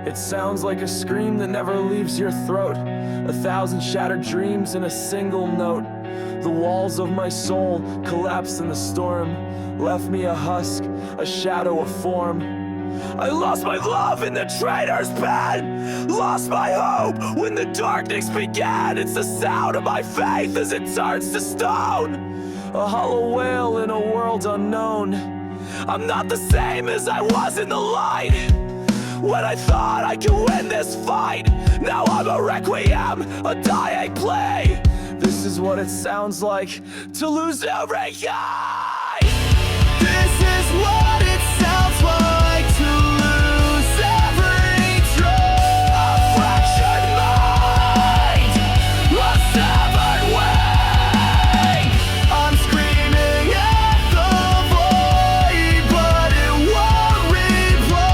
It sounds like a scream that never leaves your throat, 1,000 shattered dreams in a single note. The walls of my soul collapsed in the storm, left me a husk, a shadow, a form. I lost my love in the traitor's pen, lost my hope when the darkness began. It's the sound of my faith as it turns to stone, a hollow wail in a world unknown. I'm not the same as I was in the light, when I thought I could win this fight. Now I'm a requiem, a dying play. This is what it sounds like to lose every guy. This is what it sounds like to lose every dream. A fractured mind, a severed way. I'm screaming at the void, but it won't reply.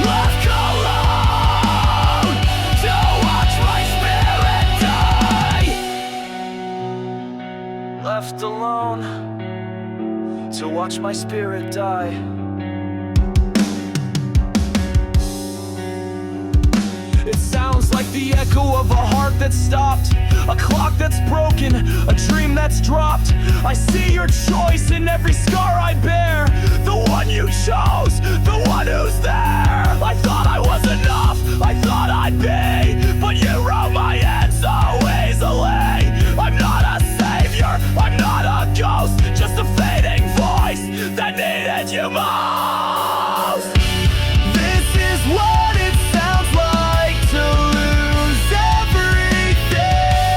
Left alone to watch my spirit die. Left alone to watch my spirit die. It sounds like the echo of a heart that's stopped, a clock that's broken, a dream that's dropped. I see your choice in every scar I bear, the one you chose, the one who's there. I thought I was enough, I thought I'd be, but you wrote my end so easily. I'm not a savior, I'm not a ghost, just a fading voice that needed you most. This is what it sounds like to lose everything.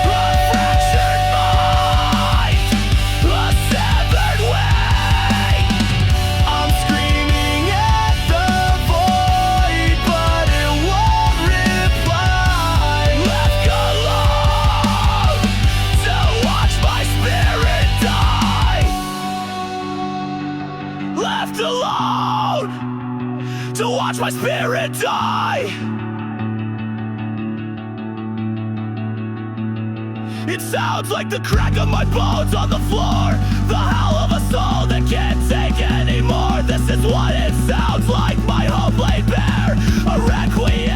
A fractured mind, a severed way. I'm screaming at the void, but it won't reply. Left alone to watch my spirit die. Left alone to watch my spirit die. It sounds like the crack of my bones on the floor, the howl of a soul that can't take anymore. This is what it sounds like, my hope laid bare, a requiem.